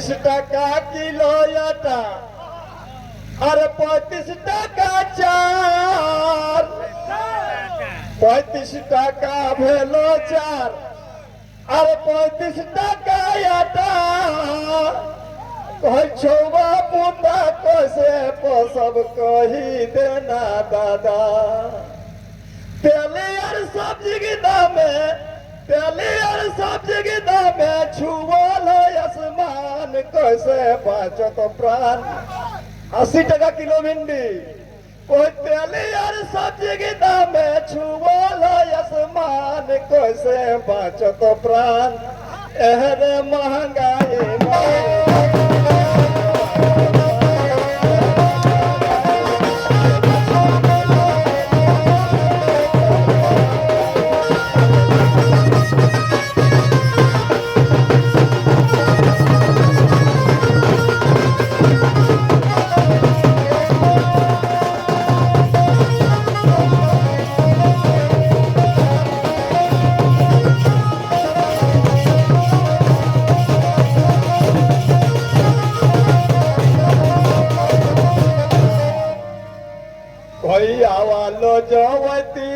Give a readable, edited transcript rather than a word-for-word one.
30 টাকা কিলো আটা আর 35 টাকা চাল 35 টাকা ভেলো চার আর 35 টাকা আটা কই ছৌবা পুতা কইছে সব কহি দেনা দাদা তেলে আর सब्जी के दामे तेले और सब्जी के दामे छुअल आसमान कैसे बाचत प्राण 80 টাকা কিলো भिंडी कोई तेले और सब्जी के दामे छुअल आसमान कैसे बाचत प्राण एहरे महंगाई कोई आवालो जो